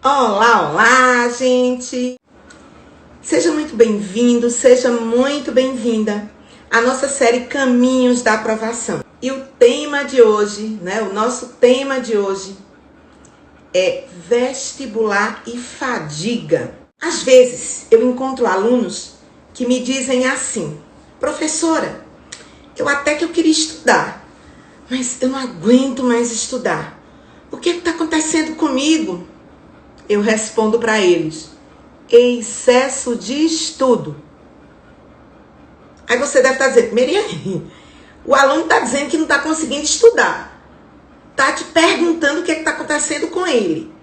Olá, olá, gente! Seja muito bem-vindo, seja muito bem-vinda à nossa série Caminhos da Aprovação. E o tema de hoje, o nosso tema de hoje é vestibular e fadiga. Às vezes, eu encontro alunos que me dizem assim: professora, eu até que eu queria estudar, mas eu não aguento mais estudar. O que está acontecendo comigo? Eu respondo para eles: excesso de estudo. Aí você deve estar dizendo: Meriane, o aluno está dizendo que não está conseguindo estudar. Está te perguntando o que está acontecendo com ele.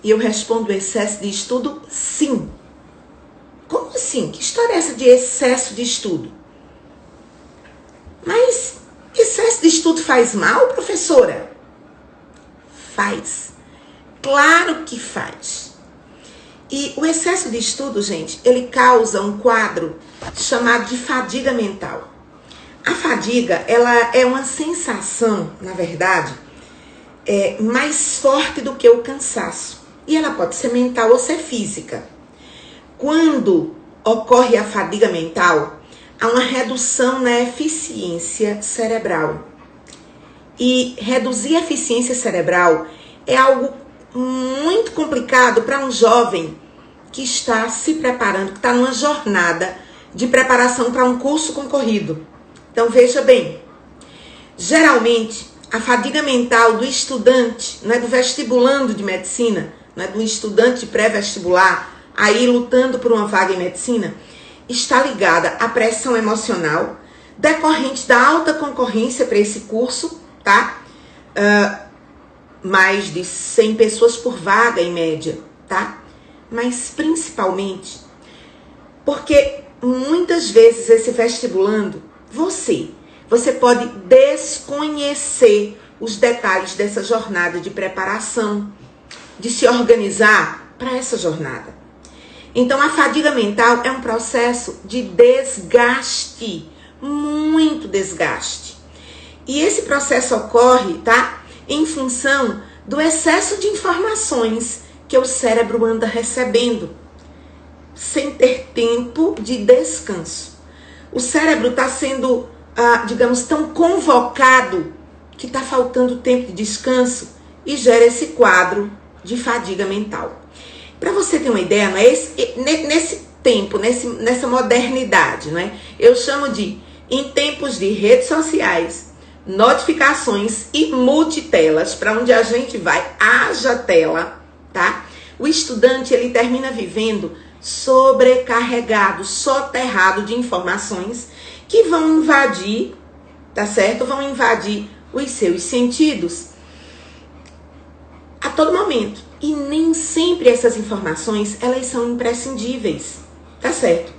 E eu respondo: excesso de estudo, sim. Como assim? Que história é essa de excesso de estudo? Mas excesso de estudo faz mal, professora? Faz. Claro que faz. E o excesso de estudo, gente, ele causa um quadro chamado de fadiga mental. A fadiga, ela é uma sensação, na verdade, mais forte do que o cansaço. E ela pode ser mental ou ser física. Quando ocorre a fadiga mental, há uma redução na eficiência cerebral. E reduzir a eficiência cerebral é algo muito complicado para um jovem que está se preparando, que está numa jornada de preparação para um curso concorrido. Então, veja bem, geralmente, a fadiga mental do estudante, do vestibulando de medicina, do estudante pré-vestibular, aí lutando por uma vaga em medicina, está ligada à pressão emocional decorrente da alta concorrência para esse curso, tá? Mais de 100 pessoas por vaga em média, tá? Mas principalmente porque muitas vezes esse vestibulando, você pode desconhecer os detalhes dessa jornada de preparação, de se organizar para essa jornada. Então a fadiga mental é um processo de desgaste, muito desgaste. E esse processo ocorre, tá? Em função do excesso de informações que o cérebro anda recebendo, sem ter tempo de descanso. O cérebro está sendo, tão convocado que está faltando tempo de descanso e gera esse quadro de fadiga mental. Para você ter uma ideia, nesse tempo, nessa modernidade, eu chamo de, em tempos de redes sociais, notificações e multitelas, para onde a gente vai, haja tela, tá? O estudante, ele termina vivendo sobrecarregado, soterrado de informações que vão invadir, tá certo? Vão invadir os seus sentidos a todo momento. E nem sempre essas informações, elas são imprescindíveis, tá certo?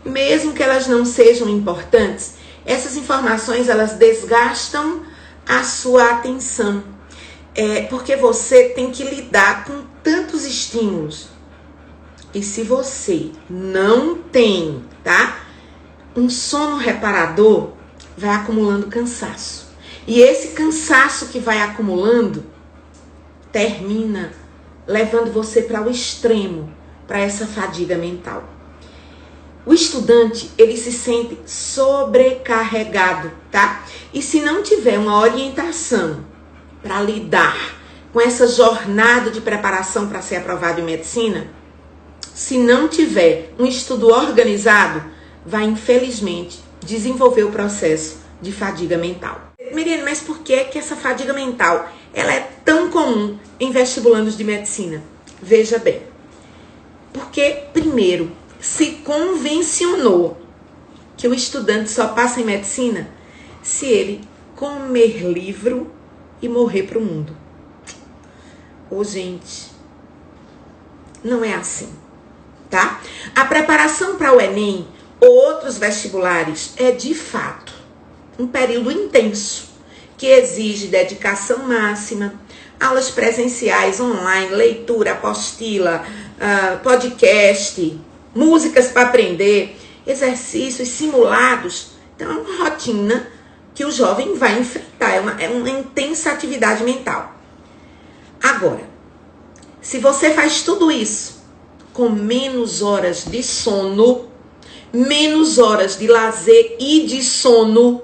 Mesmo que elas não sejam importantes, essas informações, elas desgastam a sua atenção. Porque você tem que lidar com tantos estímulos. E se você não tem, um sono reparador, vai acumulando cansaço. E esse cansaço que vai acumulando, termina levando você para o extremo, para essa fadiga mental. O estudante, ele se sente sobrecarregado, tá? E se não tiver uma orientação para lidar com essa jornada de preparação para ser aprovado em medicina, se não tiver um estudo organizado, vai, infelizmente, desenvolver o processo de fadiga mental. Meriane, mas por que essa fadiga mental ela é tão comum em vestibulandos de medicina? Veja bem, porque, primeiro, se convencionou que o estudante só passa em medicina se ele comer livro e morrer para o mundo. Gente, não é assim, tá? A preparação para o Enem ou outros vestibulares é, de fato, um período intenso que exige dedicação máxima, aulas presenciais, online, leitura, apostila, podcast, músicas para aprender, exercícios simulados. Então, é uma rotina que o jovem vai enfrentar, é uma intensa atividade mental. Agora, Se você faz tudo isso com menos horas de sono, menos horas de lazer e de sono,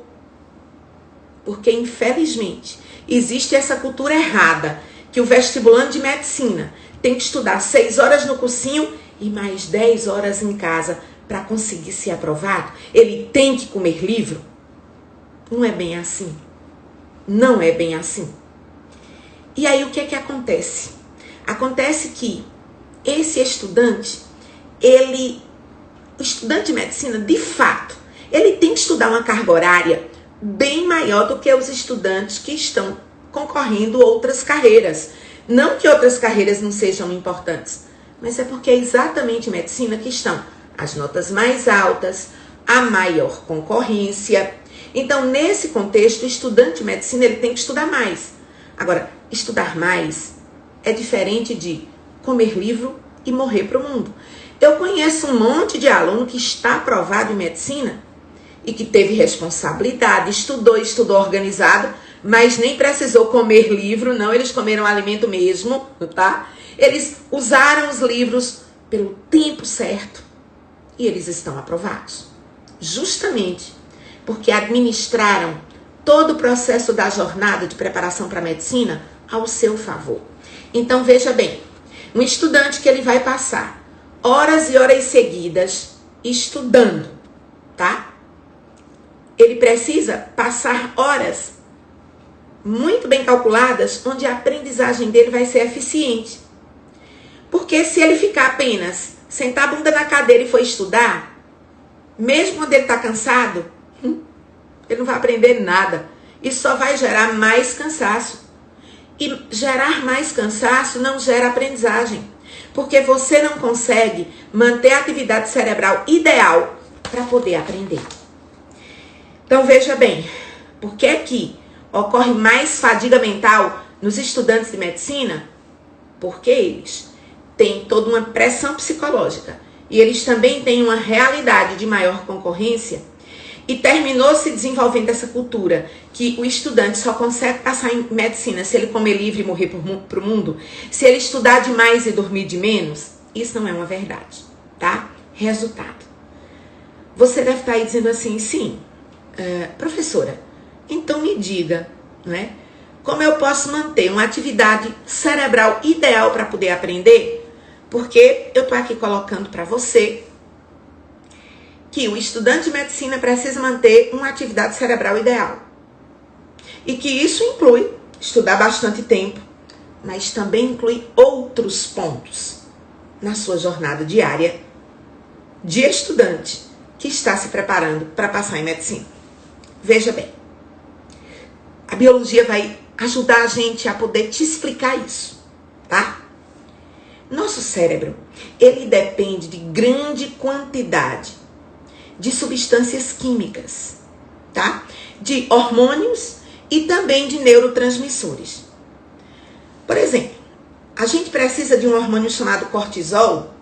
porque infelizmente existe essa cultura errada que o vestibulando de medicina tem que estudar 6 horas no cursinho e mais 10 horas em casa para conseguir ser aprovado. Ele tem que comer livro. Não é bem assim. Não é bem assim. E aí o que é que acontece? Acontece que esse estudante, o estudante de medicina, de fato, ele tem que estudar uma carga horária bem maior do que os estudantes que estão concorrendo outras carreiras. Não que outras carreiras não sejam importantes, mas é porque é exatamente em medicina que estão as notas mais altas, a maior concorrência. Então, nesse contexto, o estudante de medicina ele tem que estudar mais. Agora, estudar mais é diferente de comer livro e morrer para o mundo. Eu conheço um monte de aluno que está aprovado em medicina e que teve responsabilidade, estudou organizado, mas nem precisou comer livro, não, eles comeram alimento mesmo, tá? Eles usaram os livros pelo tempo certo e eles estão aprovados. Justamente porque administraram todo o processo da jornada de preparação para a medicina ao seu favor. Então, veja bem, um estudante que ele vai passar horas e horas seguidas estudando, tá? Ele precisa passar horas muito bem calculadas, onde a aprendizagem dele vai ser eficiente. Porque se ele ficar apenas, sentar a bunda na cadeira e for estudar, mesmo quando ele está cansado, ele não vai aprender nada. Isso só vai gerar mais cansaço. E gerar mais cansaço não gera aprendizagem. Porque você não consegue manter a atividade cerebral ideal para poder aprender. Então veja bem, por que que ocorre mais fadiga mental nos estudantes de medicina? Porque eles têm toda uma pressão psicológica e eles também têm uma realidade de maior concorrência e terminou se desenvolvendo essa cultura que o estudante só consegue passar em medicina se ele comer livre e morrer para o mundo, se ele estudar demais e dormir de menos. Isso não é uma verdade, tá? Resultado. Você deve estar aí dizendo assim, sim, professora, então me diga, não é? Como eu posso manter uma atividade cerebral ideal para poder aprender? Porque eu estou aqui colocando para você que o estudante de medicina precisa manter uma atividade cerebral ideal. E que isso inclui estudar bastante tempo, mas também inclui outros pontos na sua jornada diária de estudante que está se preparando para passar em medicina. Veja bem, a biologia vai ajudar a gente a poder te explicar isso, tá? Nosso cérebro, ele depende de grande quantidade de substâncias químicas, tá? De hormônios e também de neurotransmissores. Por exemplo, a gente precisa de um hormônio chamado cortisol,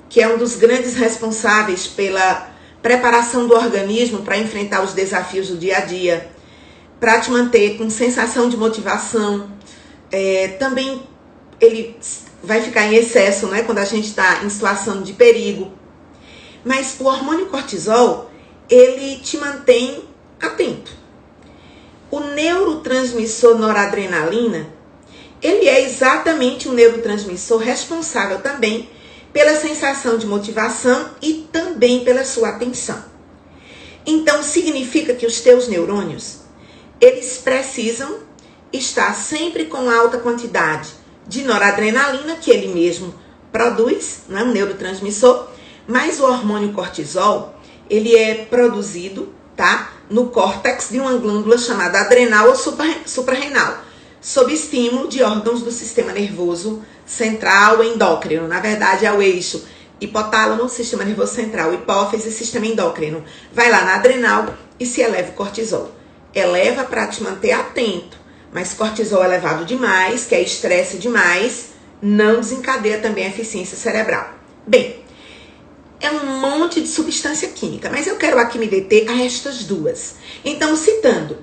que é um dos grandes responsáveis pela preparação do organismo para enfrentar os desafios do dia a dia, para te manter com sensação de motivação. Também ele vai ficar em excesso, né, quando a gente está em situação de perigo. Mas o hormônio cortisol, ele te mantém atento. O neurotransmissor noradrenalina, ele é exatamente um neurotransmissor responsável também pela sensação de motivação e também pela sua atenção. Então, significa que os teus neurônios, eles precisam estar sempre com alta quantidade de noradrenalina, que ele mesmo produz, não é um neurotransmissor, mas o hormônio cortisol, ele é produzido, tá, no córtex de uma glândula chamada adrenal ou suprarrenal, sob estímulo de órgãos do sistema nervoso central endócrino. Na verdade, é o eixo hipotálamo, sistema nervoso central, hipófise, sistema endócrino. Vai lá na adrenal e se eleva o cortisol. Eleva para te manter atento, mas cortisol elevado demais, que é estresse demais, não desencadeia também a eficiência cerebral. Bem, é um monte de substância química, mas eu quero aqui me deter a estas duas. Então, citando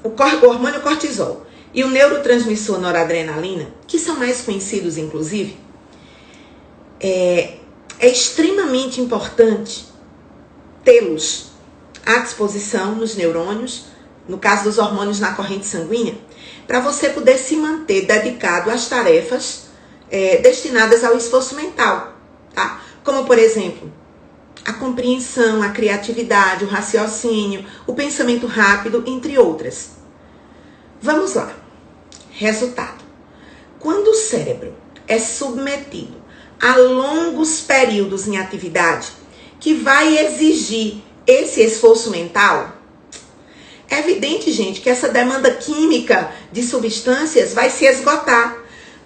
o hormônio cortisol, e o neurotransmissor noradrenalina, que são mais conhecidos inclusive, é extremamente importante tê-los à disposição nos neurônios, no caso dos hormônios na corrente sanguínea, para você poder se manter dedicado às tarefas destinadas ao esforço mental, tá? Como, por exemplo, a compreensão, a criatividade, o raciocínio, o pensamento rápido, entre outras. Vamos lá. Resultado. Quando o cérebro é submetido a longos períodos em atividade que vai exigir esse esforço mental, é evidente, gente, que essa demanda química de substâncias vai se esgotar,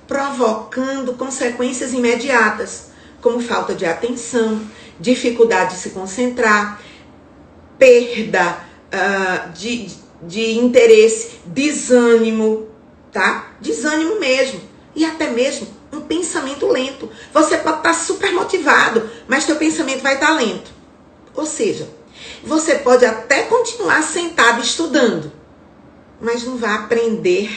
provocando consequências imediatas, como falta de atenção, dificuldade de se concentrar, perda de interesse, desânimo, tá? Desânimo mesmo. E até mesmo um pensamento lento. Você pode estar super motivado, mas teu pensamento vai estar lento. Ou seja, você pode até continuar sentado estudando, mas não vai aprender.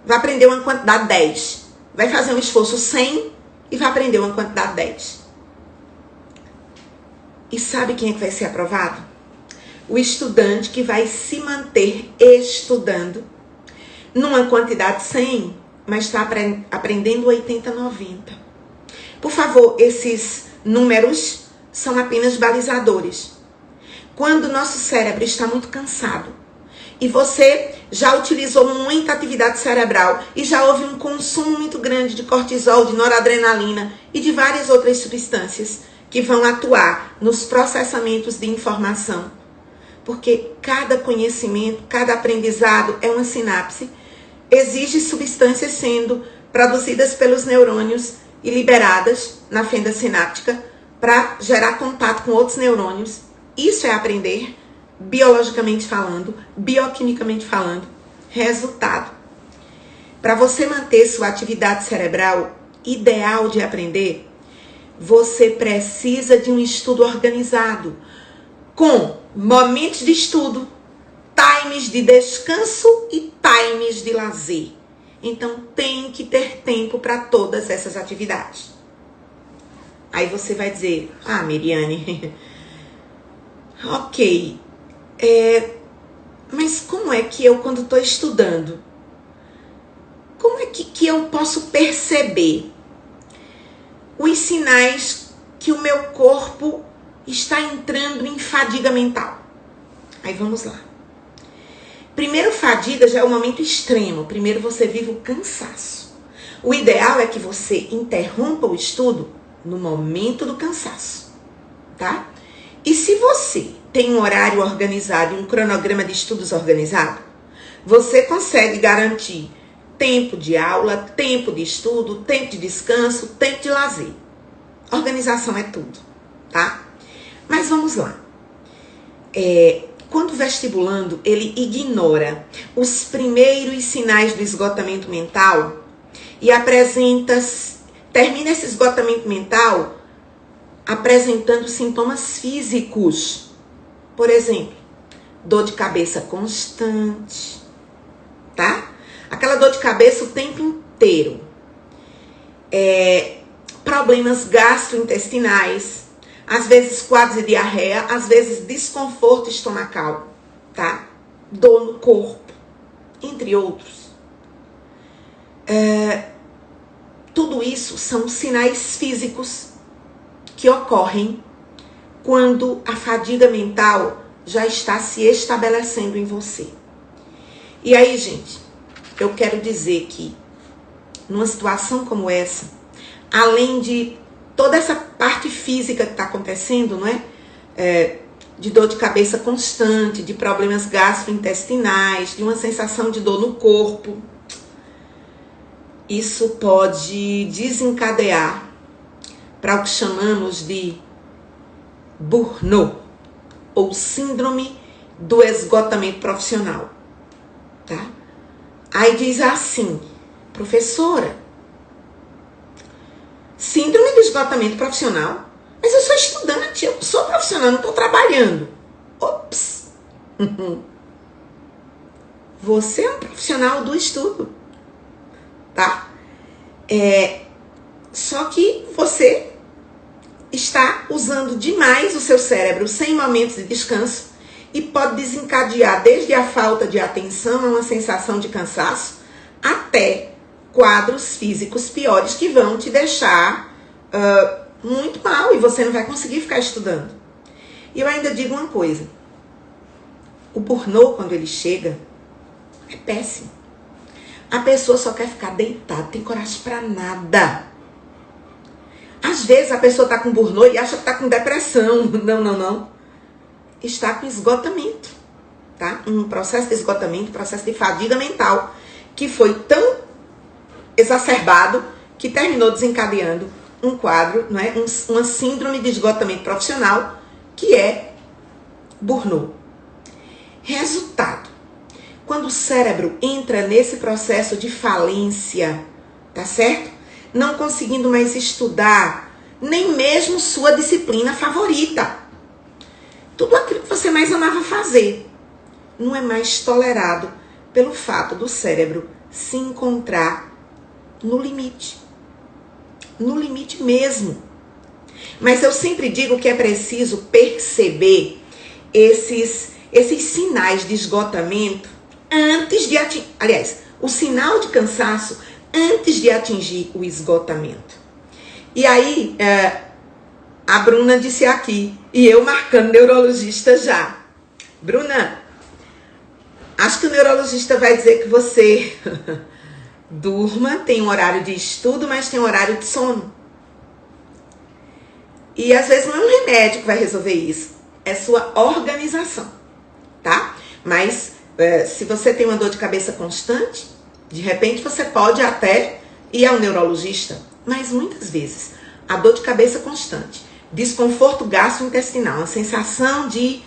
Vai aprender uma quantidade 10. Vai fazer um esforço 100 e vai aprender uma quantidade 10. E sabe quem é que vai ser aprovado? O estudante que vai se manter estudando numa quantidade 100, mas está aprendendo 80, 90. Por favor, esses números são apenas balizadores. Quando o nosso cérebro está muito cansado e você já utilizou muita atividade cerebral e já houve um consumo muito grande de cortisol, de noradrenalina e de várias outras substâncias que vão atuar nos processamentos de informação, porque cada conhecimento, cada aprendizado é uma sinapse, exige substâncias sendo produzidas pelos neurônios e liberadas na fenda sináptica para gerar contato com outros neurônios. Isso é aprender, biologicamente falando, bioquimicamente falando. Resultado. Para você manter sua atividade cerebral ideal de aprender, você precisa de um estudo organizado, com momentos de estudo, times de descanso e times de lazer. Então, tem que ter tempo para todas essas atividades. Aí você vai dizer, Meriane, ok, mas como é que eu, quando estou estudando, como é que eu posso perceber os sinais que o meu corpo está entrando em fadiga mental? Aí vamos lá. Primeiro, fadiga já é um momento extremo. Primeiro você vive o cansaço. O ideal é que você interrompa o estudo no momento do cansaço, tá? E se você tem um horário organizado e um cronograma de estudos organizado, você consegue garantir tempo de aula, tempo de estudo, tempo de descanso, tempo de lazer. Organização é tudo, tá? Mas vamos lá. Quando o vestibulando, ele ignora os primeiros sinais do esgotamento mental e termina esse esgotamento mental apresentando sintomas físicos. Por exemplo, dor de cabeça constante, tá? Aquela dor de cabeça o tempo inteiro. Problemas gastrointestinais, às vezes quadros de diarreia, às vezes desconforto estomacal, tá? Dor no corpo, entre outros. Tudo isso são sinais físicos que ocorrem quando a fadiga mental já está se estabelecendo em você. E aí, gente, eu quero dizer que numa situação como essa, além de toda essa parte física que está acontecendo, não é? De dor de cabeça constante, de problemas gastrointestinais, de uma sensação de dor no corpo, isso pode desencadear para o que chamamos de burnout, ou síndrome do esgotamento profissional, tá? Aí diz assim, professora, síndrome do esgotamento profissional? Mas eu sou estudante, eu sou profissional, não estou trabalhando. Ops! Você é um profissional do estudo, tá? Só que você está usando demais o seu cérebro sem momentos de descanso e pode desencadear desde a falta de atenção a uma sensação de cansaço até quadros físicos piores que vão te deixar muito mal e você não vai conseguir ficar estudando. E eu ainda digo uma coisa, o burnout, quando ele chega, é péssimo. A pessoa só quer ficar deitada, tem coragem pra nada. Às vezes a pessoa tá com burnout e acha que tá com depressão. Não. Está com esgotamento, tá? Um processo de esgotamento, processo de fadiga mental, que foi tão exacerbado que terminou desencadeando um quadro, não é? Uma síndrome de esgotamento profissional, que é burnout. Resultado: quando o cérebro entra nesse processo de falência, tá certo? Não conseguindo mais estudar, nem mesmo sua disciplina favorita. Tudo aquilo que você mais amava fazer não é mais tolerado pelo fato do cérebro se encontrar no limite. No limite mesmo. Mas eu sempre digo que é preciso perceber esses sinais de esgotamento antes de atingir. Aliás, o sinal de cansaço antes de atingir o esgotamento. E aí, a Bruna disse aqui, e eu marcando neurologista já. Bruna, acho que o neurologista vai dizer que você durma, tem um horário de estudo, mas tem um horário de sono. E às vezes não é um remédio que vai resolver isso, é sua organização, tá? Mas se você tem uma dor de cabeça constante, de repente você pode até ir ao neurologista. Mas muitas vezes a dor de cabeça constante, desconforto gastrointestinal, uma sensação de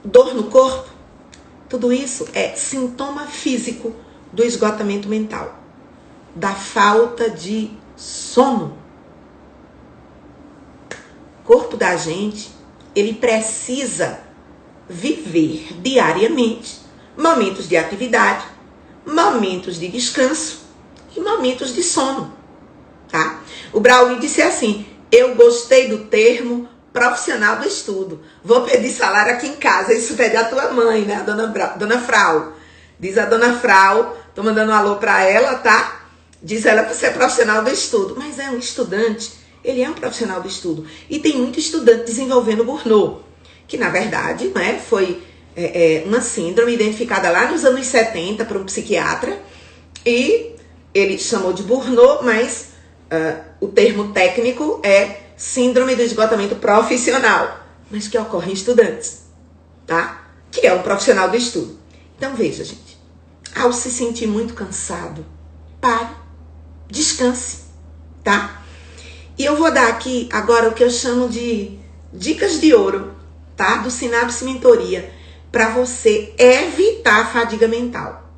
dor no corpo, tudo isso é sintoma físico do esgotamento mental, da falta de sono. O corpo da gente, ele precisa viver diariamente momentos de atividade, momentos de descanso e momentos de sono, tá? O Braulio disse assim: eu gostei do termo profissional do estudo. Vou pedir salário aqui em casa. Isso pede a tua mãe, né? A dona Frau. Diz a dona Frau, tô mandando um alô pra ela, tá? Diz ela que você é profissional do estudo. Mas é um estudante, ele é um profissional do estudo. E tem muito estudante desenvolvendo burnout, que na verdade, né, foi uma síndrome identificada lá nos anos 70 por um psiquiatra. E ele chamou de burnout, mas o termo técnico é síndrome do esgotamento profissional, mas que ocorre em estudantes, tá? Que é um profissional do estudo. Então veja, gente, ao se sentir muito cansado, pare, descanse, tá? E eu vou dar aqui agora o que eu chamo de dicas de ouro, tá? Do Sinapse Mentoria, para você evitar a fadiga mental.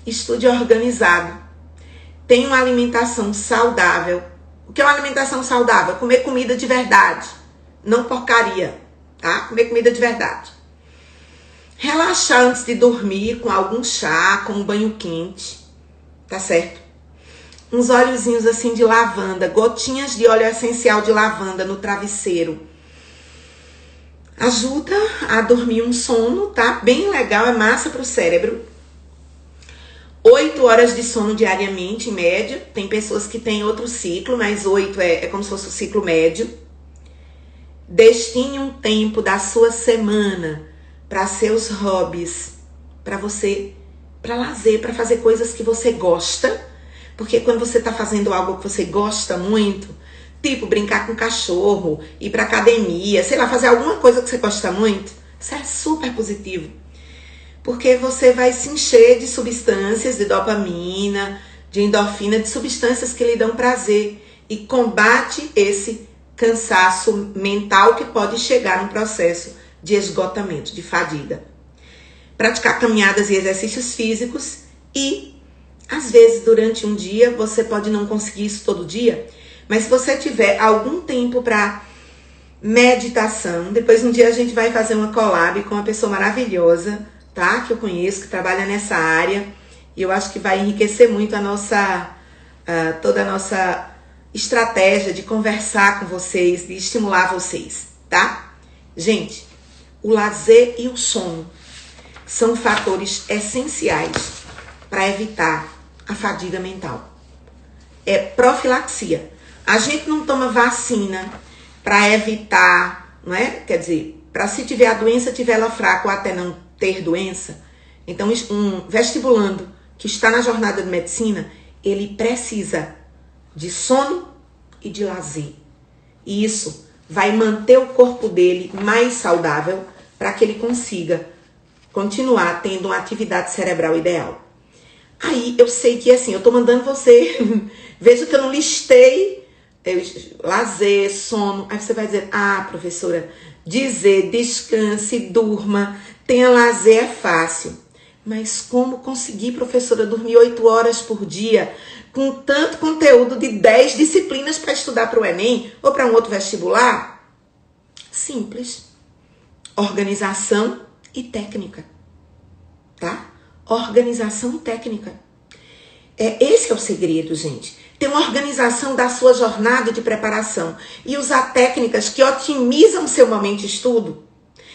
Estude organizado. Tenha uma alimentação saudável. O que é uma alimentação saudável? Comer comida de verdade, não porcaria, tá? Comer comida de verdade. Relaxar antes de dormir com algum chá, com um banho quente, tá certo? Uns óleozinhos assim de lavanda, gotinhas de óleo essencial de lavanda no travesseiro. Ajuda a dormir um sono, tá? Bem legal, é massa pro cérebro. 8 horas de sono diariamente, em média. Tem pessoas que têm outro ciclo, mas 8 é como se fosse o ciclo médio. Destine um tempo da sua semana para seus hobbies, para lazer, para fazer coisas que você gosta. Porque quando você está fazendo algo que você gosta muito, tipo brincar com cachorro, ir para academia, sei lá, fazer alguma coisa que você gosta muito, isso é super positivo. Porque você vai se encher de substâncias, de dopamina, de endorfina, de substâncias que lhe dão prazer e combate esse cansaço mental que pode chegar no processo de esgotamento, de fadiga. Praticar caminhadas e exercícios físicos e, às vezes, durante um dia, você pode não conseguir isso todo dia, mas se você tiver algum tempo para meditação, depois um dia a gente vai fazer uma collab com uma pessoa maravilhosa, tá? Que eu conheço, que trabalha nessa área. E eu acho que vai enriquecer muito a nossa, toda a nossa estratégia de conversar com vocês, de estimular vocês, tá? Gente, o lazer e o sono são fatores essenciais para evitar a fadiga mental. É profilaxia. A gente não toma vacina para evitar, não é? Quer dizer, para se tiver a doença, tiver ela fraca ou até não ter doença. Então, um vestibulando que está na jornada de medicina, ele precisa de sono e de lazer. E isso vai manter o corpo dele mais saudável para que ele consiga continuar tendo uma atividade cerebral ideal. Aí eu sei que assim, eu tô mandando você, veja que eu não listei lazer, sono. Aí você vai dizer, professora, dizer descanse, durma, tenha lazer é fácil. Mas como conseguir, professora, dormir 8 horas por dia com tanto conteúdo de 10 disciplinas para estudar para o Enem ou para um outro vestibular? Simples. Organização e técnica, tá? Organização e técnica. Esse é o segredo, gente. Ter uma organização da sua jornada de preparação e usar técnicas que otimizam seu momento de estudo,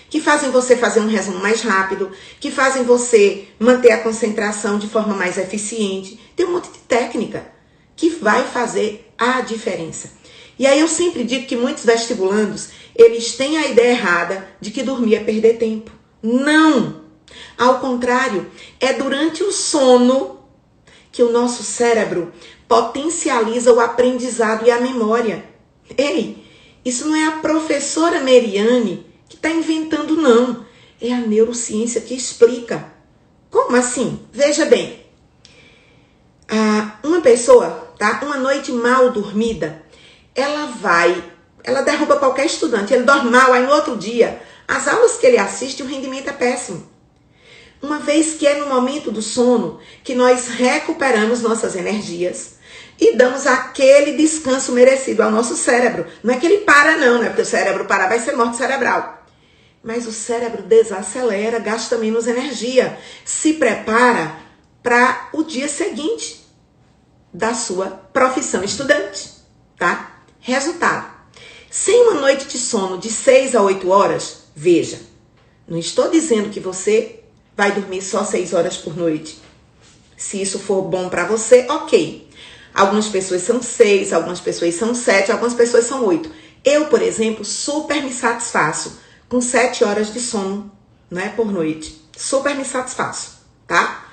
que fazem você fazer um resumo mais rápido, que fazem você manter a concentração de forma mais eficiente. Tem um monte de técnica que vai fazer a diferença. E aí eu sempre digo que muitos vestibulandos, eles têm a ideia errada de que dormir é perder tempo. Não! Ao contrário, é durante o sono que o nosso cérebro potencializa o aprendizado e a memória. Ei, isso não é a professora Meriane que está inventando, não. É a neurociência que explica. Como assim? Veja bem. Uma pessoa, tá? Uma noite mal dormida, ela derruba qualquer estudante. Ele dorme mal, aí no outro dia, as aulas que ele assiste, o rendimento é péssimo. Uma vez que é no momento do sono que nós recuperamos nossas energias e damos aquele descanso merecido ao nosso cérebro. Não é que ele para não, né? Porque o cérebro parar vai ser morte cerebral. Mas o cérebro desacelera, gasta menos energia. Se prepara para o dia seguinte da sua profissão estudante, tá? Resultado. Sem uma noite de sono de 6 a 8 horas, veja, não estou dizendo que você vai dormir só 6 horas por noite. Se isso for bom para você, ok. Algumas pessoas são 6, algumas pessoas são 7, algumas pessoas são 8. Eu, por exemplo, super me satisfaço com 7 horas de sono, né, por noite. Super me satisfaço, tá?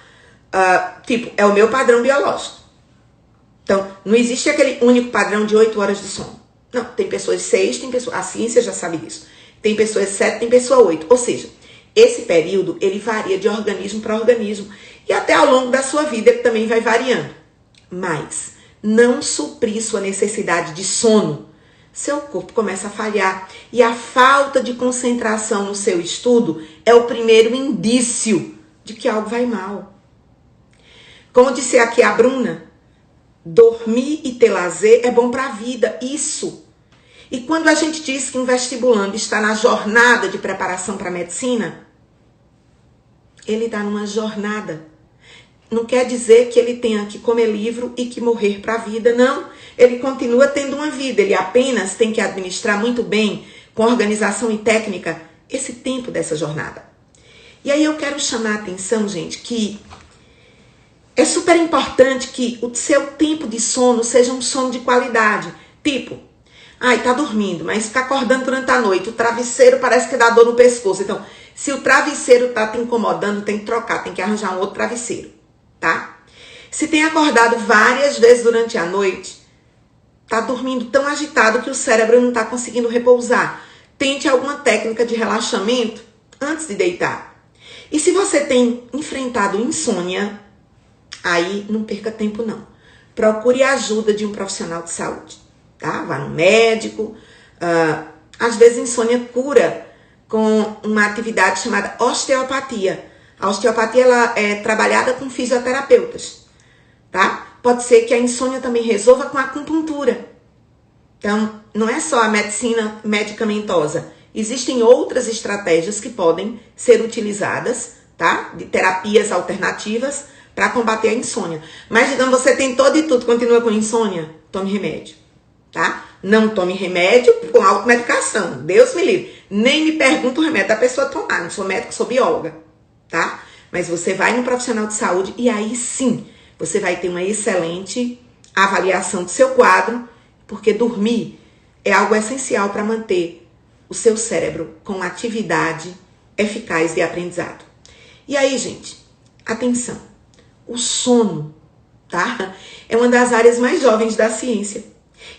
É o meu padrão biológico. Então, não existe aquele único padrão de 8 horas de sono. Não, tem pessoas 6, tem pessoas... A ciência já sabe disso. Tem pessoas 7, tem pessoa 8. Ou seja, esse período, ele varia de organismo para organismo. E até ao longo da sua vida, ele também vai variando. Mas, não suprir sua necessidade de sono, seu corpo começa a falhar. E a falta de concentração no seu estudo é o primeiro indício de que algo vai mal. Como disse aqui a Bruna, dormir e ter lazer é bom para a vida. Isso. E quando a gente diz que um vestibulando está na jornada de preparação para a medicina, ele está numa jornada. Não quer dizer que ele tenha que comer livro e que morrer para a vida, não. Ele continua tendo uma vida, ele apenas tem que administrar muito bem, com organização e técnica, esse tempo dessa jornada. E aí eu quero chamar a atenção, gente, que é super importante que o seu tempo de sono seja um sono de qualidade. Tipo, tá dormindo, mas fica acordando durante a noite, o travesseiro parece que dá dor no pescoço. Então, se o travesseiro tá te incomodando, tem que trocar, tem que arranjar um outro travesseiro, tá? Se tem acordado várias vezes durante a noite, tá dormindo tão agitado que o cérebro não tá conseguindo repousar, tente alguma técnica de relaxamento antes de deitar. E se você tem enfrentado insônia, aí não perca tempo não. Procure a ajuda de um profissional de saúde, tá? Vá no médico. Às vezes insônia cura com uma atividade chamada osteopatia. A osteopatia ela é trabalhada com fisioterapeutas, tá? Pode ser que a insônia também resolva com a acupuntura. Então, não é só a medicina medicamentosa. Existem outras estratégias que podem ser utilizadas tá? De terapias alternativas para combater a insônia. Mas, digamos, você tentou de tudo, continua com insônia, tome remédio, tá? Não tome remédio com automedicação, Deus me livre. Nem me pergunta o remédio da pessoa tomar, não sou médico, sou bióloga, tá? Mas você vai no profissional de saúde e aí sim, você vai ter uma excelente avaliação do seu quadro, porque dormir é algo essencial para manter o seu cérebro com atividade eficaz de aprendizado. E aí, gente, atenção, o sono, tá? É uma das áreas mais jovens da ciência.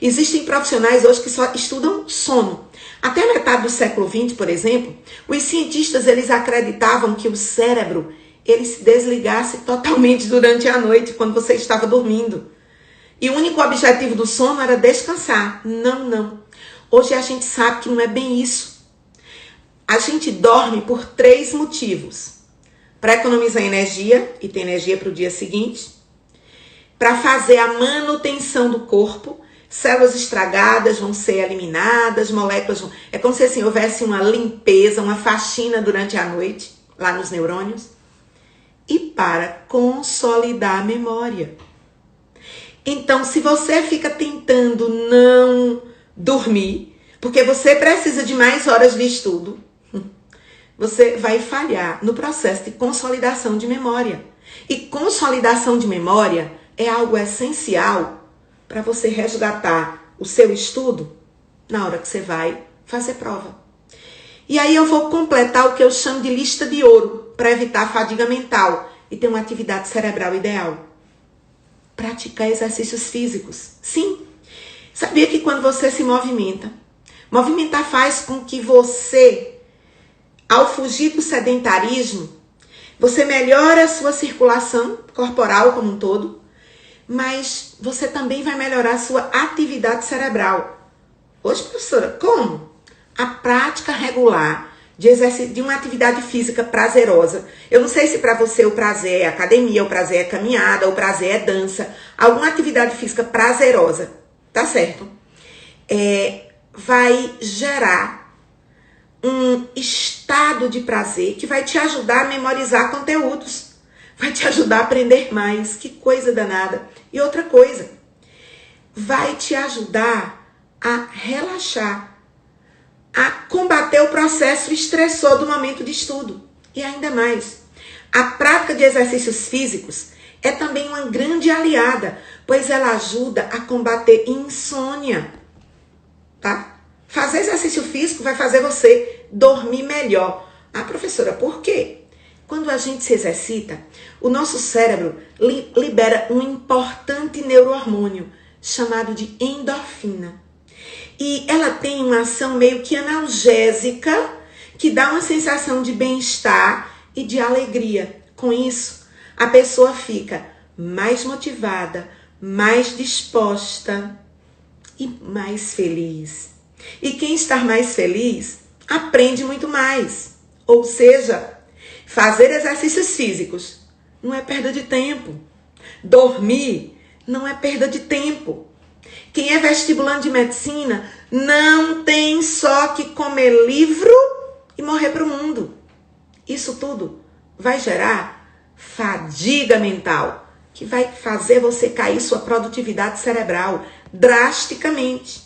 Existem profissionais hoje que só estudam sono. Até a metade do século XX, por exemplo, os cientistas eles acreditavam que o cérebro ele se desligasse totalmente durante a noite, quando você estava dormindo. E o único objetivo do sono era descansar. Não, não. Hoje a gente sabe que não é bem isso. A gente dorme por 3 motivos. Para economizar energia, e ter energia para o dia seguinte. Para fazer a manutenção do corpo. Células estragadas vão ser eliminadas, moléculas vão... É como se assim, houvesse uma limpeza, uma faxina durante a noite, lá nos neurônios. E para consolidar a memória. Então, se você fica tentando não dormir, porque você precisa de mais horas de estudo, você vai falhar no processo de consolidação de memória. E consolidação de memória é algo essencial para você resgatar o seu estudo na hora que você vai fazer prova. E aí eu vou completar o que eu chamo de lista de ouro para evitar a fadiga mental e ter uma atividade cerebral ideal. Praticar exercícios físicos. Sim. Sabia que quando você se movimenta, movimentar faz com que você, ao fugir do sedentarismo, você melhora a sua circulação corporal como um todo, mas você também vai melhorar a sua atividade cerebral. Hoje, professora, como? A prática regular de exercício, de uma atividade física prazerosa. Eu não sei se para você o prazer é academia, o prazer é caminhada, o prazer é dança. Alguma atividade física prazerosa, tá certo? Vai gerar um estado de prazer que vai te ajudar a memorizar conteúdos. Vai te ajudar a aprender mais. Que coisa danada. E outra coisa, vai te ajudar a relaxar, a combater o processo estressor do momento de estudo. E ainda mais, a prática de exercícios físicos é também uma grande aliada, pois ela ajuda a combater insônia, tá? Fazer exercício físico vai fazer você dormir melhor. Ah, professora, por quê? Quando a gente se exercita, o nosso cérebro libera um importante neurohormônio chamado de endorfina. E ela tem uma ação meio que analgésica, que dá uma sensação de bem-estar e de alegria. Com isso, a pessoa fica mais motivada, mais disposta e mais feliz. E quem está mais feliz, aprende muito mais. Ou seja, fazer exercícios físicos não é perda de tempo. Dormir não é perda de tempo. Quem é vestibulando de medicina não tem só que comer livro e morrer para o mundo. Isso tudo vai gerar fadiga mental, que vai fazer você cair sua produtividade cerebral drasticamente.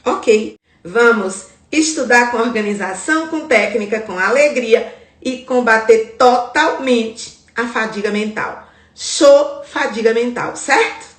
Ok, vamos estudar com organização, com técnica, com alegria e combater totalmente a fadiga mental. Show fadiga mental, certo?